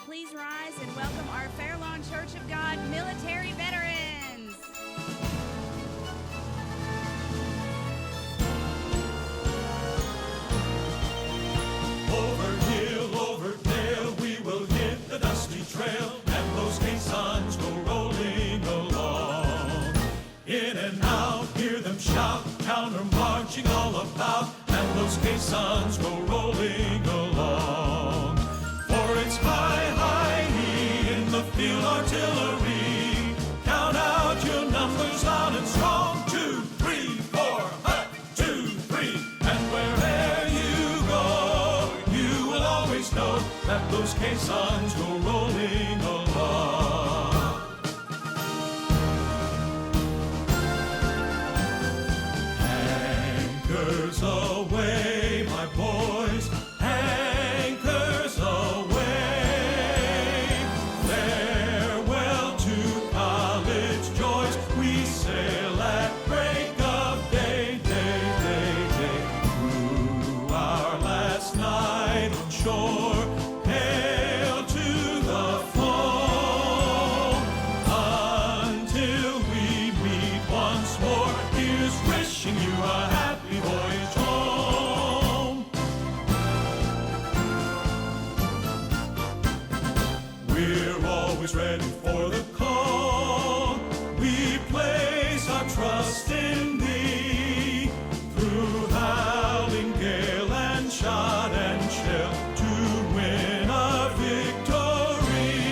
Please rise and welcome our Fairlawn Church of God military veterans. Over hill, over dale, we will hit the dusty trail, and those caissons go rolling along. In and out, hear them shout, counter marching all about, and those caissons go rolling along. For it's high, high in the field artillery. Count out your numbers loud and strong. 2, 3, 4, 2, 3. And wherever you go, you will always know that those caissons go rolling along. Anchors away, my boys. Anchors away. Farewell to college joys. We sail at break of day, day, day, day. Through our last night on shore, hail to the foe. Until we meet once more, here's wishing you a happy voyage home. We're always ready for the call. We place our trust in thee. Through howling gale and shot and shell to win our victory.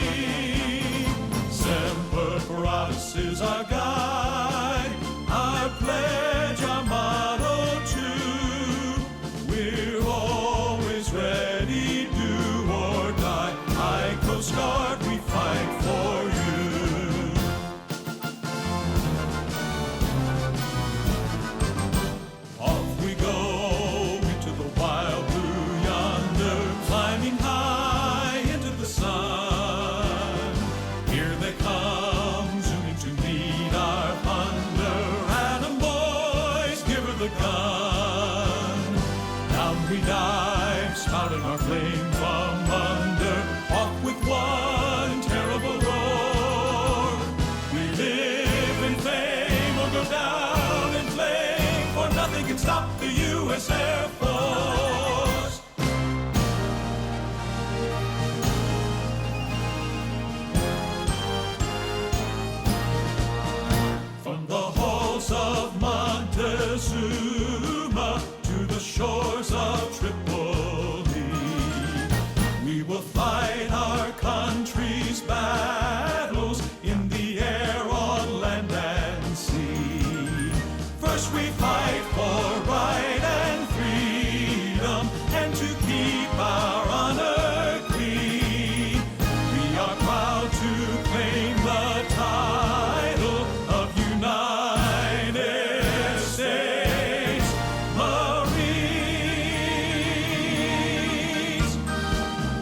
Semper Paratus is our guide, our pledge, our motto too. We're always ready, do or die. High Coast Guard, we fight for you. Off we go into the wild blue yonder, climbing high into the sun. Here they come, zooming to meet our thunder. Atom boys, give her the gun. Down we dive, spouting our flame from under. Off with one terrible roar. We live in fame or go down in flame, for nothing can stop the U.S. Air Force. From the halls of Montezuma to the shores of Tripoli, we will fight our country's battles in the air, on land and sea. First we fight for right and freedom, and to keep our honor clean. We are proud to claim the title of United States Marines.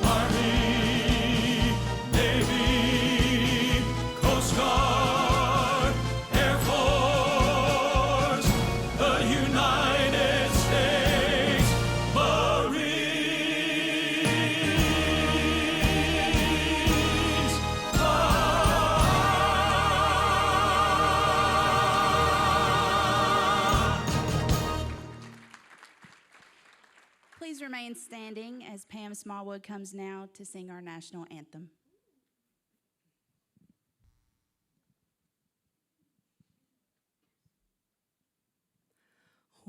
Army, Navy, Coast Guard, Air Force, the United States Marines. Please remain standing as Pam Smallwood comes now to sing our national anthem.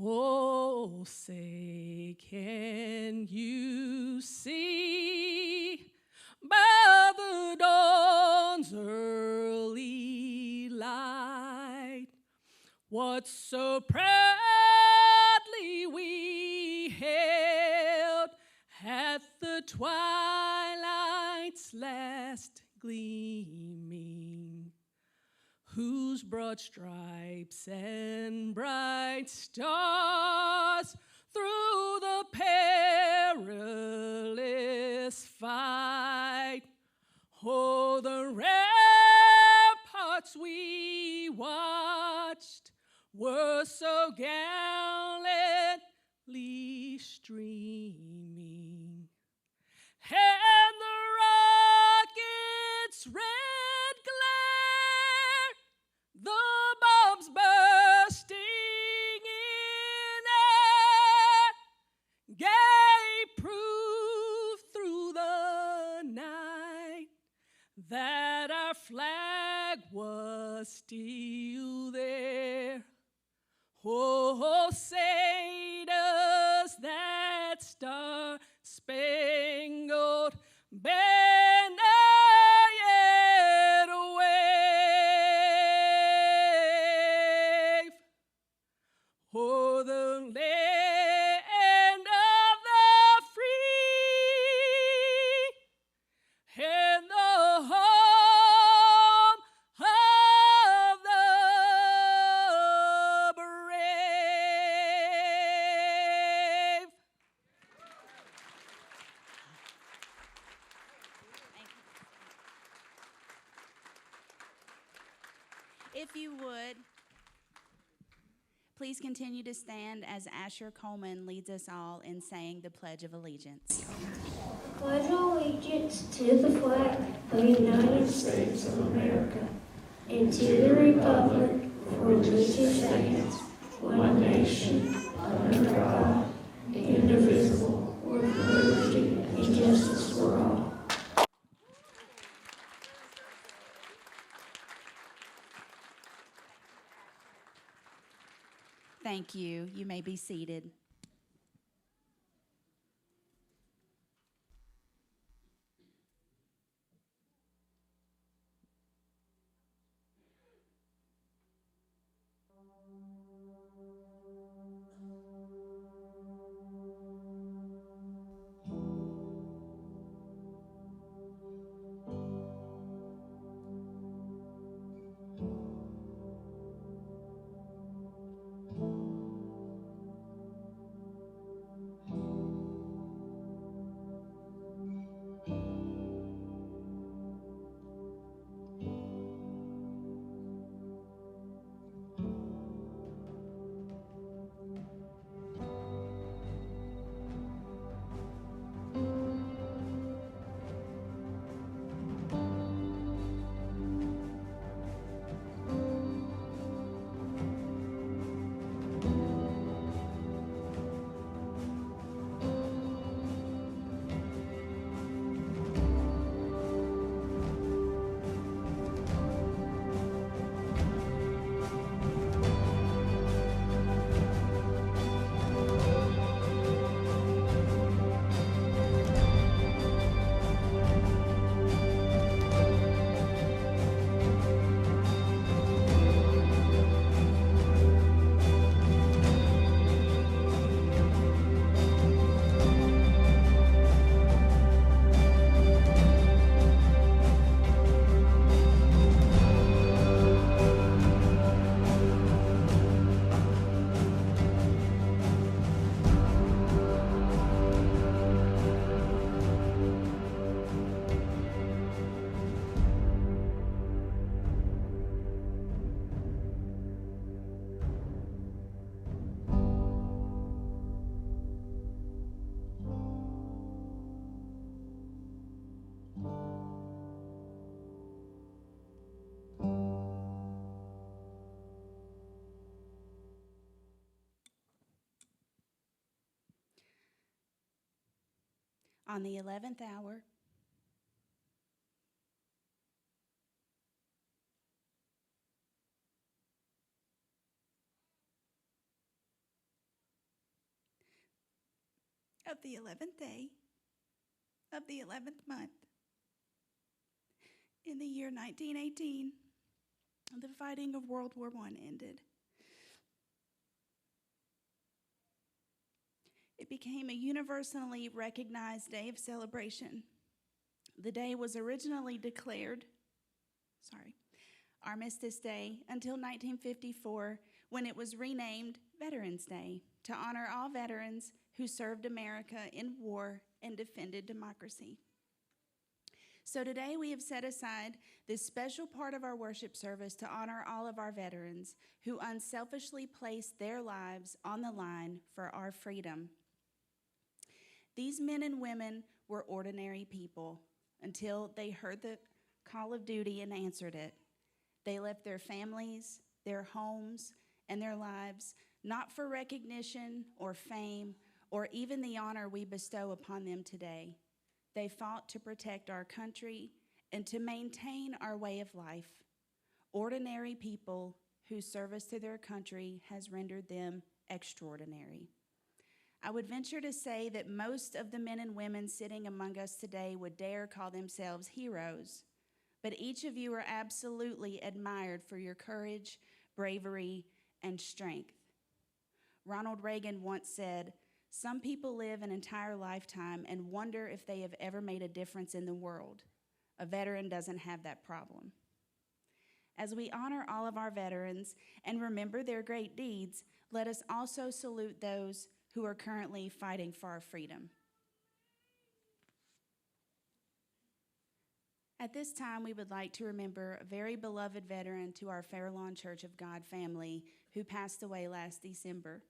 Oh, say, can you see by the dawn's early light what so proudly we hailed at the twilight's last gleaming, whose broad stripes and bright stars through the perilous fight, oh, the ramparts we watched were so gallantly streaming, and the flag was still there. Oh, say does that star-spangled banner yet wave o'er the land of the free and the home of the brave. If you would, please continue to stand as Asher Coleman leads us all in saying the Pledge of Allegiance. Pledge allegiance to the flag of the United States of America and to the republic for which it stands, one nation, under God, indivisible, with liberty and justice for all. Thank you. You may be seated. On the 11th hour, of the 11th day of the 11th month, in the year 1918, the fighting of World War I ended. It became a universally recognized day of celebration. The day was originally declared, Armistice Day, until 1954, when it was renamed Veterans Day to honor all veterans who served America in war and defended democracy. So today we have set aside this special part of our worship service to honor all of our veterans who unselfishly placed their lives on the line for our freedom. These men and women were ordinary people until they heard the call of duty and answered it. They left their families, their homes, and their lives, not for recognition or fame or even the honor we bestow upon them today. They fought to protect our country and to maintain our way of life, ordinary people whose service to their country has rendered them extraordinary. I would venture to say that most of the men and women sitting among us today would dare call themselves heroes, but each of you are absolutely admired for your courage, bravery, and strength. Ronald Reagan once said, "Some people live an entire lifetime and wonder if they have ever made a difference in the world. A veteran doesn't have that problem." As we honor all of our veterans and remember their great deeds, let us also salute those who are currently fighting for our freedom. At this time, we would like to remember a very beloved veteran to our Fairlawn Church of God family who passed away last December.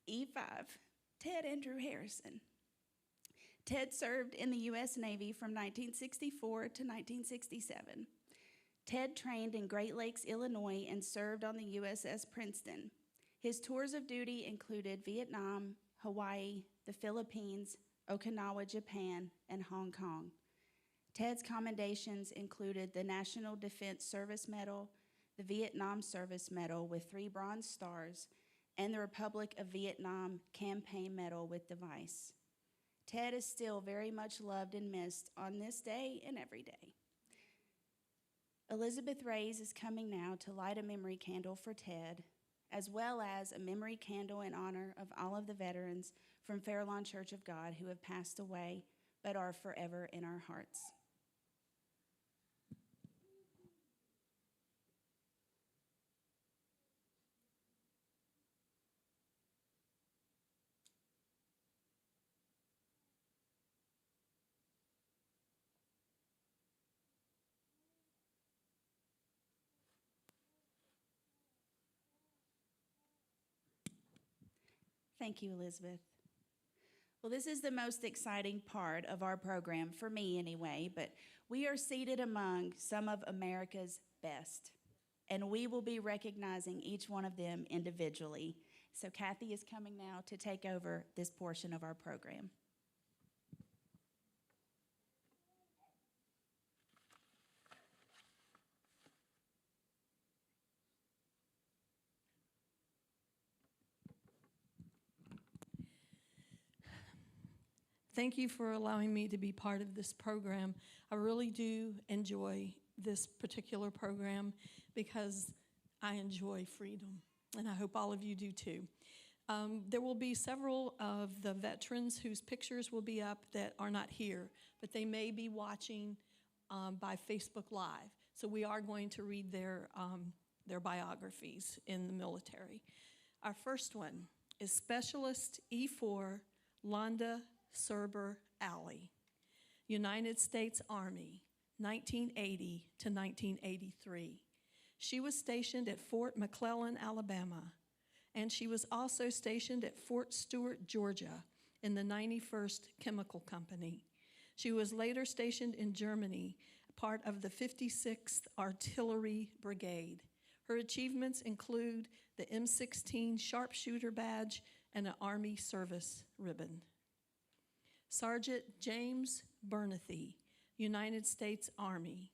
E5, Ted Andrew Harrison. Ted served in the U.S. Navy from 1964 to 1967. Ted trained in Great Lakes, Illinois, and served on the USS Princeton. His tours of duty included Vietnam, Hawaii, the Philippines, Okinawa, Japan, and Hong Kong. Ted's commendations included the National Defense Service Medal, the Vietnam Service Medal with 3 bronze stars, and the Republic of Vietnam Campaign Medal with device. Ted is still very much loved and missed on this day and every day. Elizabeth Reyes is coming now to light a memory candle for Ted, as well as a memory candle in honor of all of the veterans from Fairlawn Church of God who have passed away but are forever in our hearts. Thank you, Elizabeth. Well, this is the most exciting part of our program, for me anyway, but we are seated among some of America's best, and we will be recognizing each one of them individually. So Kathy is coming now to take over this portion of our program. Thank you for allowing me to be part of this program. I really do enjoy this particular program because I enjoy freedom, and I hope all of you do too. There will be several of the veterans whose pictures will be up that are not here, but they may be watching by Facebook Live. So we are going to read their biographies in the military. Our first one is Specialist E4 Londa Serber Alley, United States Army, 1980 to 1983. She was stationed at Fort McClellan, Alabama, and she was also stationed at Fort Stewart, Georgia, in the 91st Chemical Company. She was later stationed in Germany, part of the 56th Artillery Brigade. Her achievements include the M16 Sharpshooter Badge and an Army Service Ribbon. Sergeant James Bernathy, United States Army,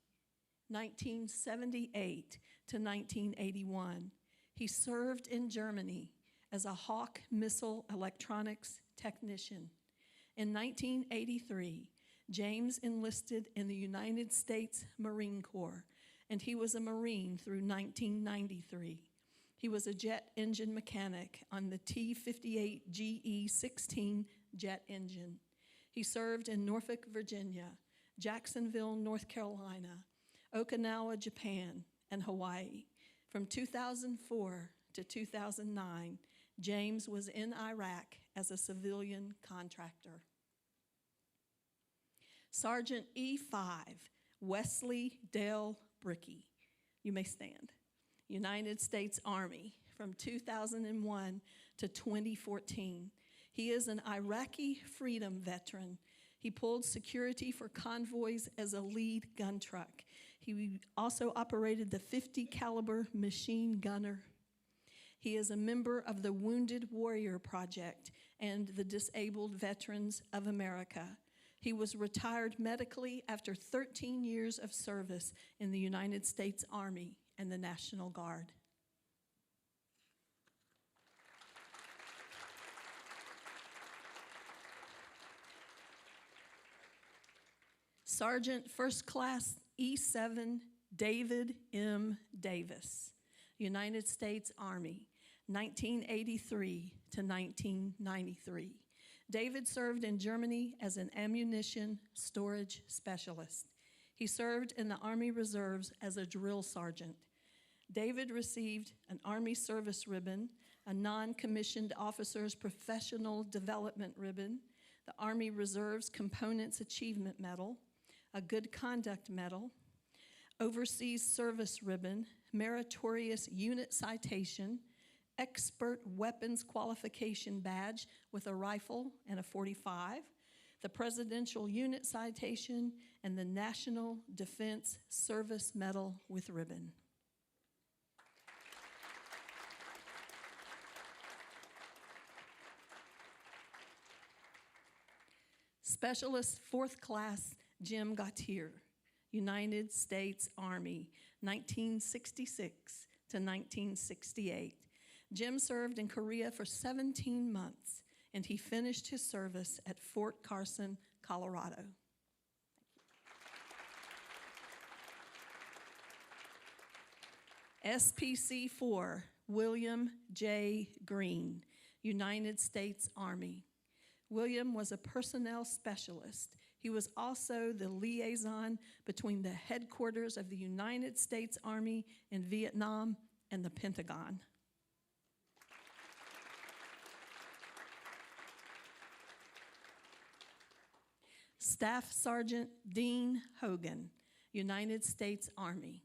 1978 to 1981. He served in Germany as a Hawk missile electronics technician. In 1983, James enlisted in the United States Marine Corps, and he was a Marine through 1993. He was a jet engine mechanic on the T-58 GE-16 jet engine. He served in Norfolk, Virginia, Jacksonville, North Carolina, Okinawa, Japan, and Hawaii. From 2004 to 2009, James was in Iraq as a civilian contractor. Sergeant E5, Wesley Dale Brickey. You may stand. United States Army from 2001 to 2014. He is an Iraqi freedom veteran. He pulled security for convoys as a lead gun truck. He also operated the .50 caliber machine gunner. He is a member of the Wounded Warrior Project and the Disabled Veterans of America. He was retired medically after 13 years of service in the United States Army and the National Guard. Sergeant First Class E7 David M. Davis, United States Army, 1983 to 1993. David served in Germany as an ammunition storage specialist. He served in the Army Reserves as a drill sergeant. David received an Army Service Ribbon, a non-commissioned officer's professional development ribbon, the Army Reserves Components Achievement Medal, a Good Conduct Medal, Overseas Service Ribbon, Meritorious Unit Citation, Expert Weapons Qualification Badge with a rifle and a .45, the Presidential Unit Citation, and the National Defense Service Medal with ribbon. Specialist Fourth Class Jim Gautier, United States Army, 1966 to 1968. Jim served in Korea for 17 months, and he finished his service at Fort Carson, Colorado. SPC 4, William J. Green, United States Army. William was a personnel specialist. He was also the liaison between the headquarters of the United States Army in Vietnam and the Pentagon. Staff Sergeant Dean Hogan, United States Army.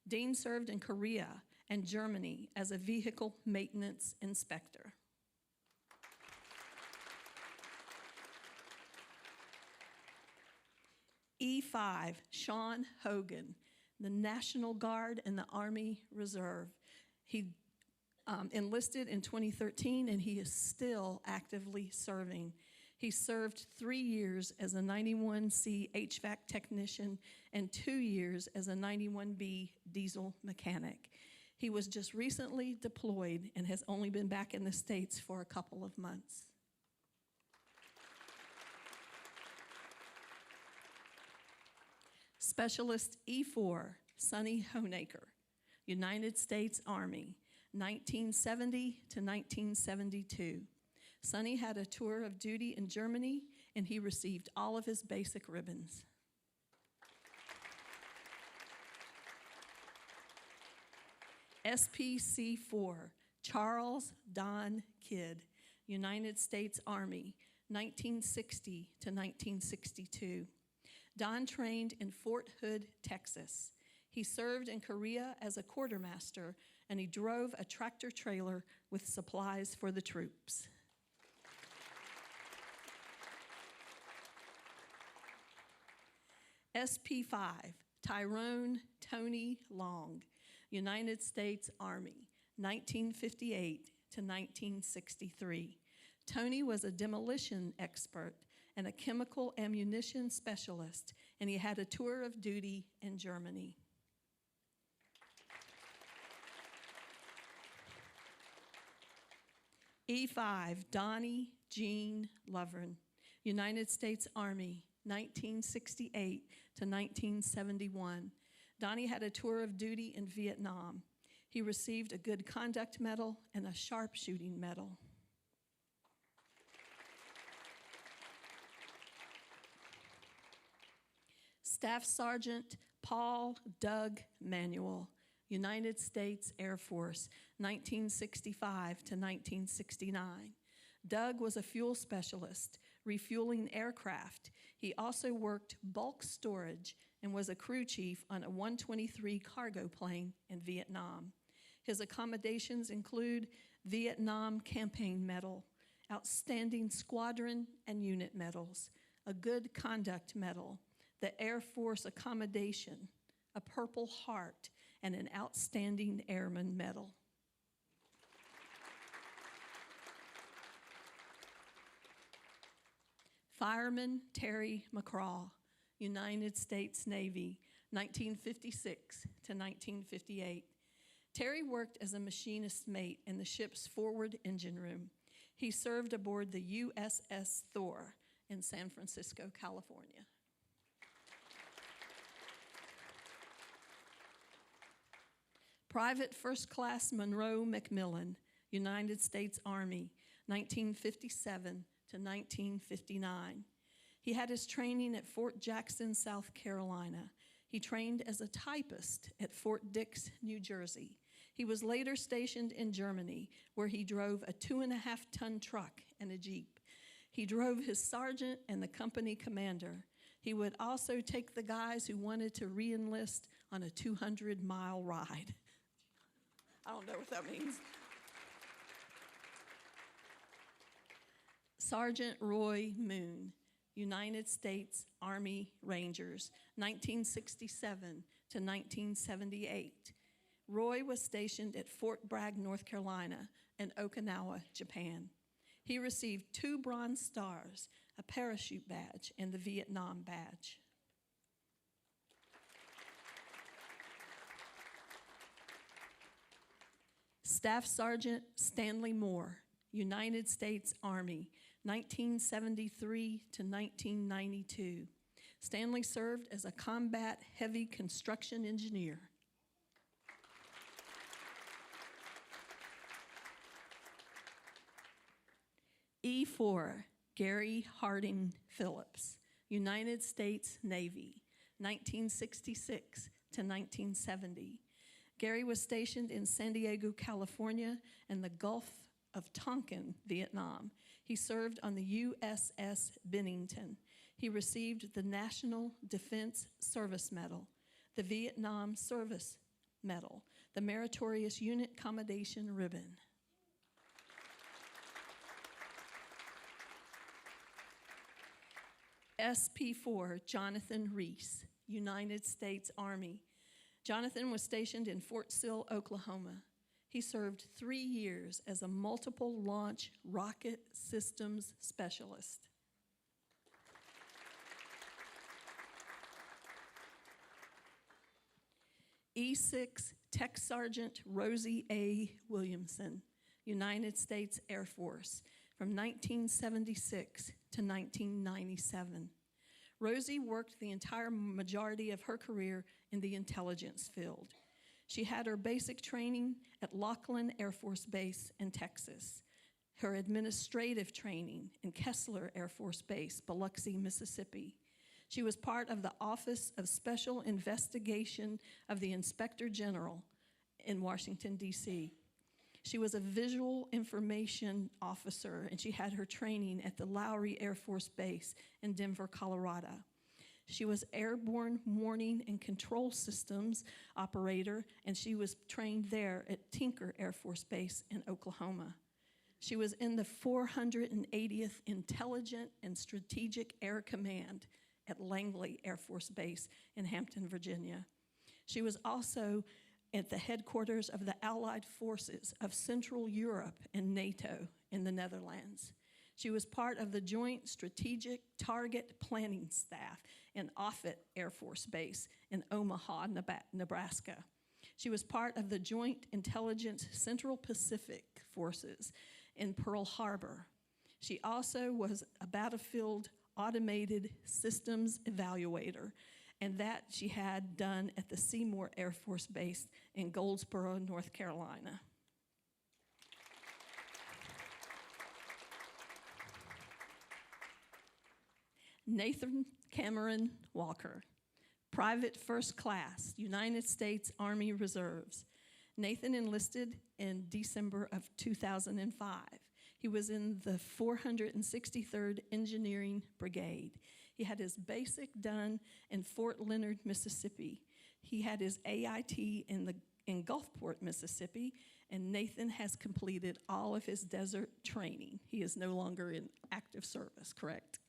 Dean served in Korea and Germany as a vehicle maintenance inspector. E5, Sean Hogan, the National Guard and the Army Reserve. He enlisted in 2013, and he is still actively serving. He served 3 years as a 91C HVAC technician and 2 years as a 91B diesel mechanic. He was just recently deployed and has only been back in the States for a couple of months. Specialist E4, Sonny Honaker, United States Army, 1970 to 1972. Sonny had a tour of duty in Germany, and he received all of his basic ribbons. SPC 4, Charles Don Kidd, United States Army, 1960 to 1962. Don trained in Fort Hood, Texas. He served in Korea as a quartermaster, and he drove a tractor trailer with supplies for the troops. SP5, Tyrone Tony Long, United States Army, 1958 to 1963. Tony was a demolition expert and a chemical ammunition specialist, and he had a tour of duty in Germany. E5, Donnie Jean Lovren, United States Army, 1968 to 1971. Donnie had a tour of duty in Vietnam. He received a Good Conduct Medal and a Sharpshooting Medal. Staff Sergeant Paul Doug Manuel, United States Air Force, 1965 to 1969. Doug was a fuel specialist, refueling aircraft. He also worked bulk storage and was a crew chief on a 123 cargo plane in Vietnam. His accommodations include Vietnam Campaign Medal, Outstanding Squadron and Unit Medals, a Good Conduct Medal, the Air Force Accommodation, a Purple Heart, and an Outstanding Airman Medal. Fireman Terry McCraw, United States Navy, 1956 to 1958. Terry worked as a machinist mate in the ship's forward engine room. He served aboard the USS Thor in San Francisco, California. Private First Class Monroe McMillan, United States Army, 1957 to 1959. He had his training at Fort Jackson, South Carolina. He trained as a typist at Fort Dix, New Jersey. He was later stationed in Germany, where he drove a 2.5-ton truck and a Jeep. He drove his sergeant and the company commander. He would also take the guys who wanted to re-enlist on a 200-mile ride. I don't know what that means. Sergeant Roy Moon, United States Army Rangers, 1967 to 1978. Roy was stationed at Fort Bragg, North Carolina, and Okinawa, Japan. He received 2 Bronze Stars, a parachute badge, and the Vietnam badge. Staff Sergeant Stanley Moore, United States Army, 1973 to 1992. Stanley served as a combat heavy construction engineer. E4, Gary Harding Phillips, United States Navy, 1966 to 1970. Gary was stationed in San Diego, California, and the Gulf of Tonkin, Vietnam. He served on the USS Bennington. He received the National Defense Service Medal, the Vietnam Service Medal, the Meritorious Unit Commendation Ribbon. SP4, Jonathan Reese, United States Army. Jonathan was stationed in Fort Sill, Oklahoma. He served 3 years as a multiple launch rocket systems specialist. E6 Tech Sergeant Rosie A. Williamson, United States Air Force, from 1976 to 1997. Rosie worked the entire majority of her career in the intelligence field. She had her basic training at Laughlin Air Force Base in Texas, her administrative training in Kessler Air Force Base, Biloxi, Mississippi. She was part of the Office of Special Investigation of the Inspector General in Washington, D.C. She was a visual information officer, and she had her training at the Lowry Air Force Base in Denver, Colorado. She was airborne warning and control systems operator, and she was trained there at Tinker Air Force Base in Oklahoma. She was in the 480th Intelligent and Strategic Air Command at Langley Air Force Base in Hampton, Virginia. She was also at the headquarters of the Allied Forces of Central Europe and NATO in the Netherlands. She was part of the Joint Strategic Target Planning Staff in Offutt Air Force Base in Omaha, Nebraska. She was part of the Joint Intelligence Central Pacific Forces in Pearl Harbor. She also was a battlefield automated systems evaluator, and that she had done at the Seymour Air Force Base in Goldsboro, North Carolina. Nathan Cameron Walker, Private First Class, United States Army Reserves. Nathan enlisted in December of 2005. He was in the 463rd Engineering Brigade. He had his basic done in Fort Leonard, Mississippi. He had his AIT in Gulfport, Mississippi, and Nathan has completed all of his desert training. He is no longer in active service, correct?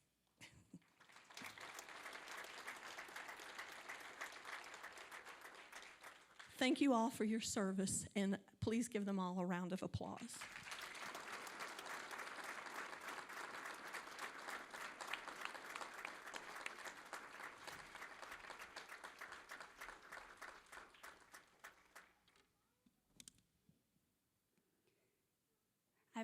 Thank you all for your service, and please give them all a round of applause.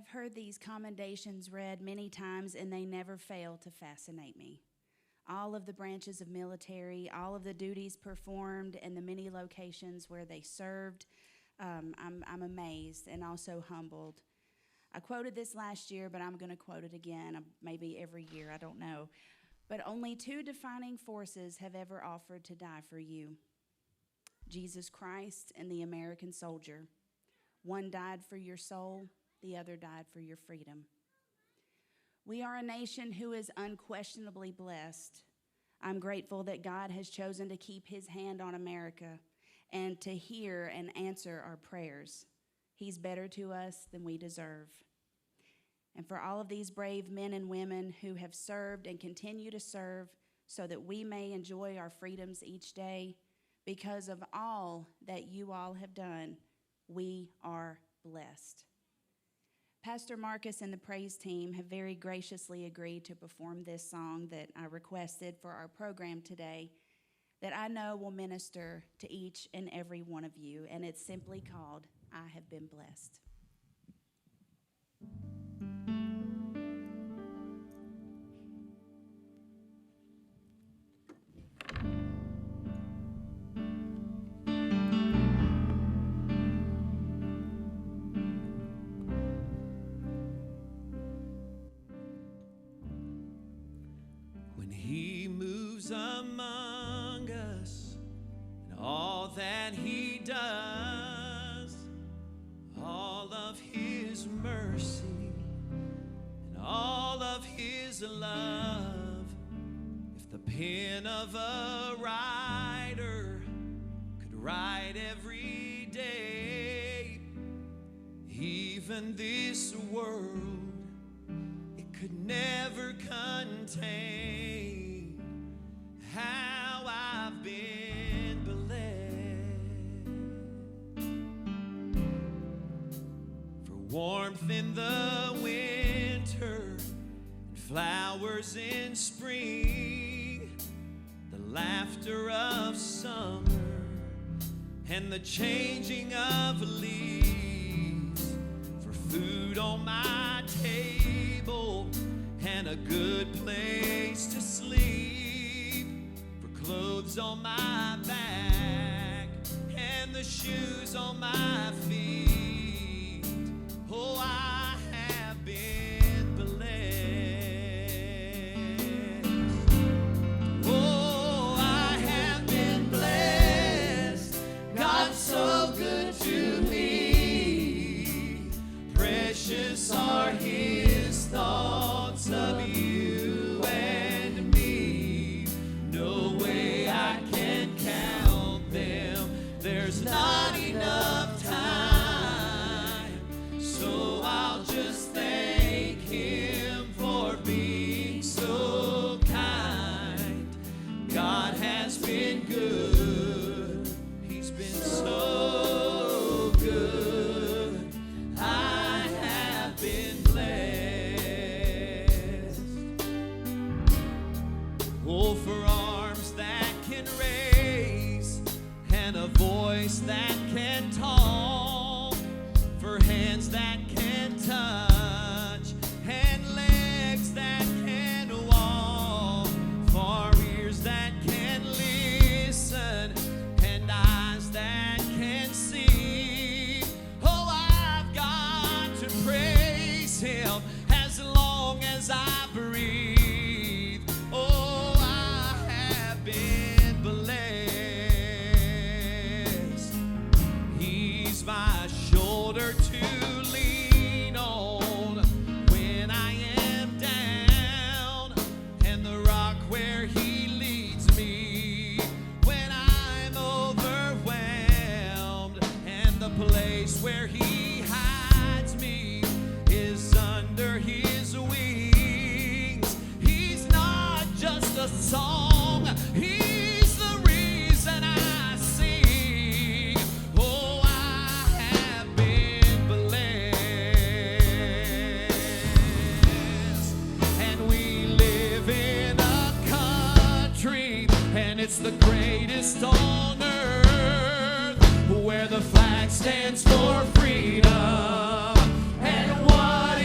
have heard these commendations read many times, and they never fail to fascinate me. All of the branches of military, all of the duties performed, and the many locations where they served, I'm amazed and also humbled. I quoted this last year, but I'm going to quote it again, maybe every year, I don't know. But only two defining forces have ever offered to die for you: Jesus Christ and the American soldier. One died for your soul, the other died for your freedom. We are a nation who is unquestionably blessed. I'm grateful that God has chosen to keep his hand on America and to hear and answer our prayers. He's better to us than we deserve. And for all of these brave men and women who have served and continue to serve so that we may enjoy our freedoms each day, because of all that you all have done, we are blessed. Pastor Marcus and the praise team have very graciously agreed to perform this song that I requested for our program today, that I know will minister to each and every one of you, and it's simply called, I Have Been Blessed. When he moves among us and all that he does, all of his mercy and all of his love, if the pen of a writer could write every day, even this world could never contain how I've been blessed. For warmth in the winter and flowers in spring, the laughter of summer and the changing of leaves, for food on my table and a good place to sleep, for clothes on my back and the shoes on my feet. Oh, I have been blessed. Oh, I have been blessed. God's so good to me. Precious are his thoughts of you and me. No way I can count them. There's not enough time. So I'll just thank him for being so kind. God has been good. He's been so good. I have been blessed. Oh, for arms that can raise and a voice that can talk, for hands that can touch and legs that can walk, for ears that can listen and eyes that can see. Oh, I've got to praise him as long as I breathe. Oh, I have been blessed. He's my shoulder to lean on when I am down, and the rock where he leads me when I'm overwhelmed, and the place where he hides me is under his wings. He's not just a song, he's the reason I sing. Oh, I have been blessed. And we live in a country, and it's the greatest on earth, where the flag stands for freedom. And what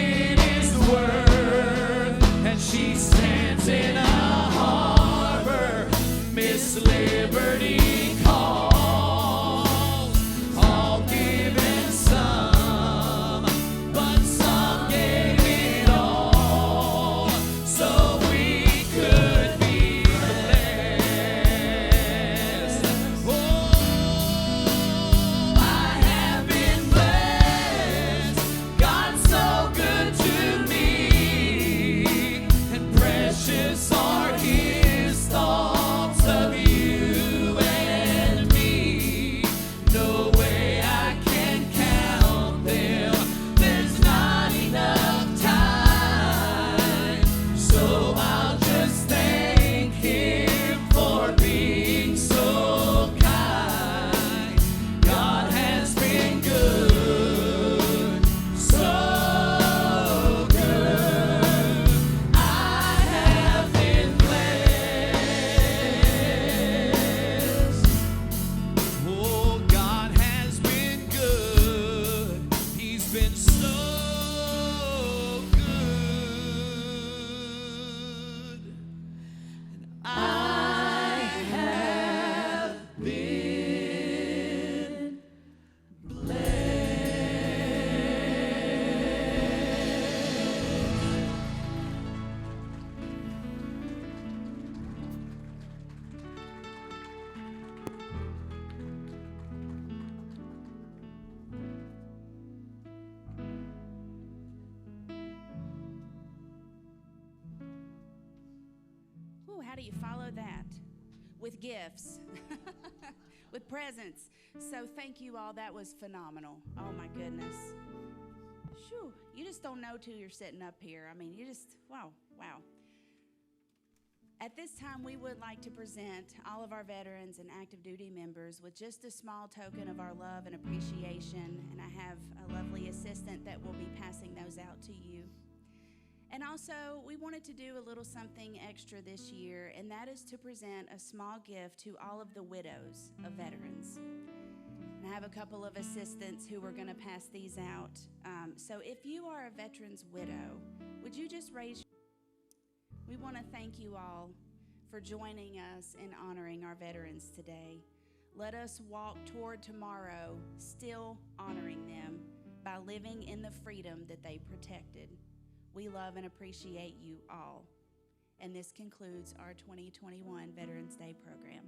do you follow that? With gifts, with presents. So thank you all. That was phenomenal. Oh my goodness. Shoo, you just don't know till you're sitting up here. I mean, you just, wow. At this time, we would like to present all of our veterans and active duty members with just a small token of our love and appreciation. And I have a lovely assistant that will be passing those out to you. And also, we wanted to do a little something extra this year, and that is to present a small gift to all of the widows of veterans. And I have a couple of assistants who are going to pass these out. So if you are a veteran's widow, would you just raise your... We want to thank you all for joining us in honoring our veterans today. Let us walk toward tomorrow still honoring them by living in the freedom that they protected. We love and appreciate you all. And this concludes our 2021 Veterans Day program.